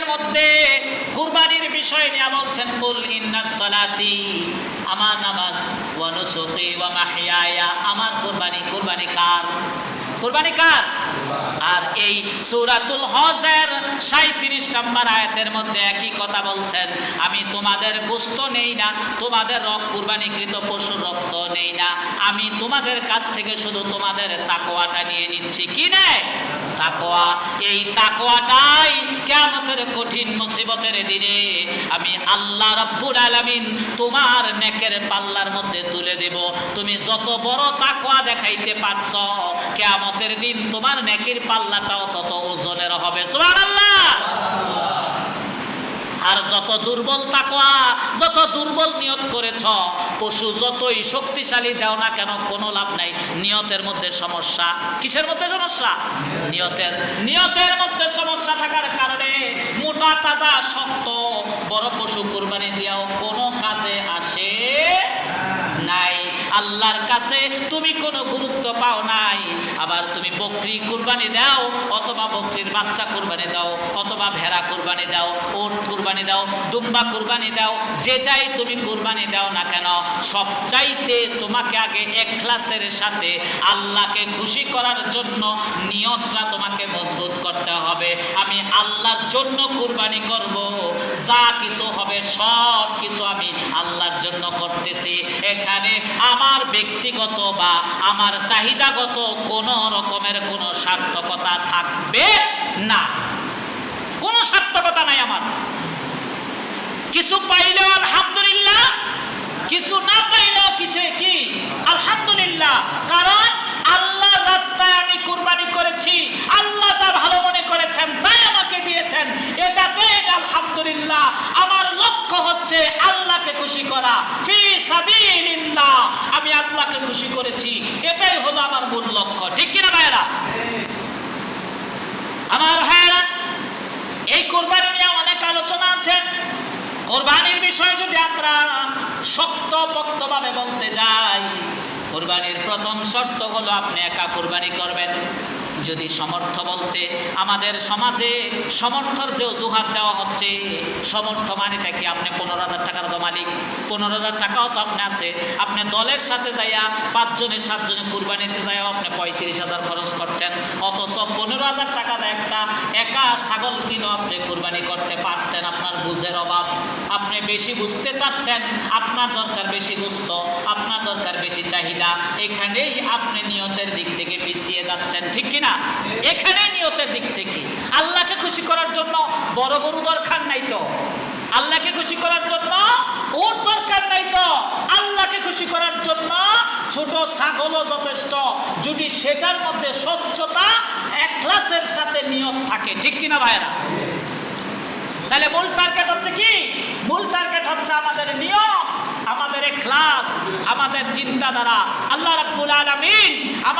আয়াতের মধ্যে কুরবানির বিষয় নিয়ে বলছেন, কুল ইন্নাস সালাতি, আমার নামাজ, ওয়া নুসুকি ওয়া মাহইয়ায়া, আমার কুরবানি। কুরবানি কার? কুরবানি কার? আর এই সূরাতুল হজের 37 নম্বর আয়াতের মধ্যে একই কথা বলছেন, আমি তোমাদের গোশত নেই না, তোমাদের কুরবানিকৃত পশুর রক্ত নেই না, আমি তোমাদের কাছ থেকে শুধু তোমাদের তাকওয়াটা নিয়ে নিচ্ছি। কি নেয়? তাকওয়া। এই তাকওয়াটাই কিয়ামতের কঠিন মুসিবতের দিনে আমি আল্লাহ রাব্বুল আলামিন তোমার নেকের পাল্লার মধ্যে তুলে দেব। তুমি যত বড় তাকওয়া দেখাইতে পারছ, কিয়ামতের দিন তোমার নেকির পাল্লাটাও তত ওজনের হবে। সুবহানাল্লাহ। আর যত দুর্বল তাকওয়া, যত দুর্বল নিয়ত করেছ, পশু যতই শক্তিশালী দাও না কেন, কোনো লাভ নাই। নিয়তের মধ্যে সমস্যা। কিসের মধ্যে সমস্যা? নিয়তের মধ্যে সমস্যা থাকার কারণে মোটা তাজা শক্ত বড় পশু কুরবানি দিয়াও কোনো কাজে আসে নাই। আল্লাহর কাছে তুমি কোনো গুরুত্ব পাও নাই। আবার তুমি বকরি কুরবানি দাও, অথবা বকরির বাচ্চা কুরবানি দাও, অথবা ভেড়া কুরবানি দাও, উট কুরবানি দাও, দুম্বা কুরবানি দাও, যেটাই তুমি কুরবানি দাও না কেন, সবচাইতে তোমাকে আগে ইখলাসের সাথে আল্লাহকে খুশি করার জন্য নিয়তটা তোমাকে মজবুত করতে হবে। আমি আল্লাহর জন্য কুরবানি করব, যা কিছু হবে সব কিছু আমি আল্লাহর জন্য করতেছি। এখানে আমার ব্যক্তিগত বা আমার চাহিদাগত কোনো রকমের কোনো সার্থকতা থাকবে না। কোনো সার্থকতা নাই আমার। কিছু পাইলেও আলহামদুলিল্লাহ, কিছু না পাইলেও কি আলহামদুলিল্লাহ। কারণ আল্লাহর রাস্তায় আমি কুরবানি করেছি, আল্লাহ যা ভালো মনে করেছেন তাই আমাকে দিয়েছেন, এটাতে আলহামদুলিল্লাহ। আমার লক্ষ্য হচ্ছে আল্লাহকে খুশি করা, ফি সাবিলিল্লাহ। আমি আল্লাহকে খুশি করেছি, এটাই হলো আমার মূল লক্ষ্য। ঠিক কিনা ভাইরা? আমার ভাইরা, এই কুরবানি নিয়ে অনেক আলোচনা আছে। কুরবানির বিষয় যদি আমরা শক্তপোক্তভাবে বলতে যাই, কুরবানির প্রথম শর্ত হলো আপনি একা কুরবানি করবেন। যদি সমর্থ বলতে আমাদের সমাজে সমর্থর যে অজুহাত দেওয়া হচ্ছে, সমর্থ মানেটা কি? আপনি 15,000 টাকার তো মালিক, 15,000 টাকাও তো আপনি আছে, আপনি দলের সাথে যাইয়া 5 জনে 7 জনে কুরবানিতে যাইয়া আপনি 35,000 খরচ করছেন, অথচ 15,000 টাকা একটা একা ছাগল কিনো আপনি কুরবানি করতে পারতেন। আপনার বুঝের অভাব, আপনি বেশি বুঝতে চাচ্ছেন, আপনার দরকার বেশি গোশত, আপনার দরকার বেশি চাহিদা, এখানেই আপনি নিয়তের দিক থেকে পিছিয়ে যাচ্ছেন। ঠিক কিনা? এখানে নিয়তের দিক থেকে আল্লাহকে খুশি করার জন্য বড় গরু দরকার নাই তো, আল্লাহকে খুশি করার জন্য উট দরকার নাই তো, আল্লাহকে খুশি করার জন্য ছোট ছাগলও যথেষ্ট, যদি সেটার মধ্যে স্বচ্ছতা ইখলাসের সাথে নিয়ত থাকে। ঠিক কিনা ভাইরা? তাহলে মূল টার্গেট হচ্ছে কি? মূল টার্গেট হচ্ছে আমাদের নিয়ম, আমাদের ইখলাস, আমাদের চিন্তাধারা। আল্লাহ রাব্বুল আলামিন আমাদের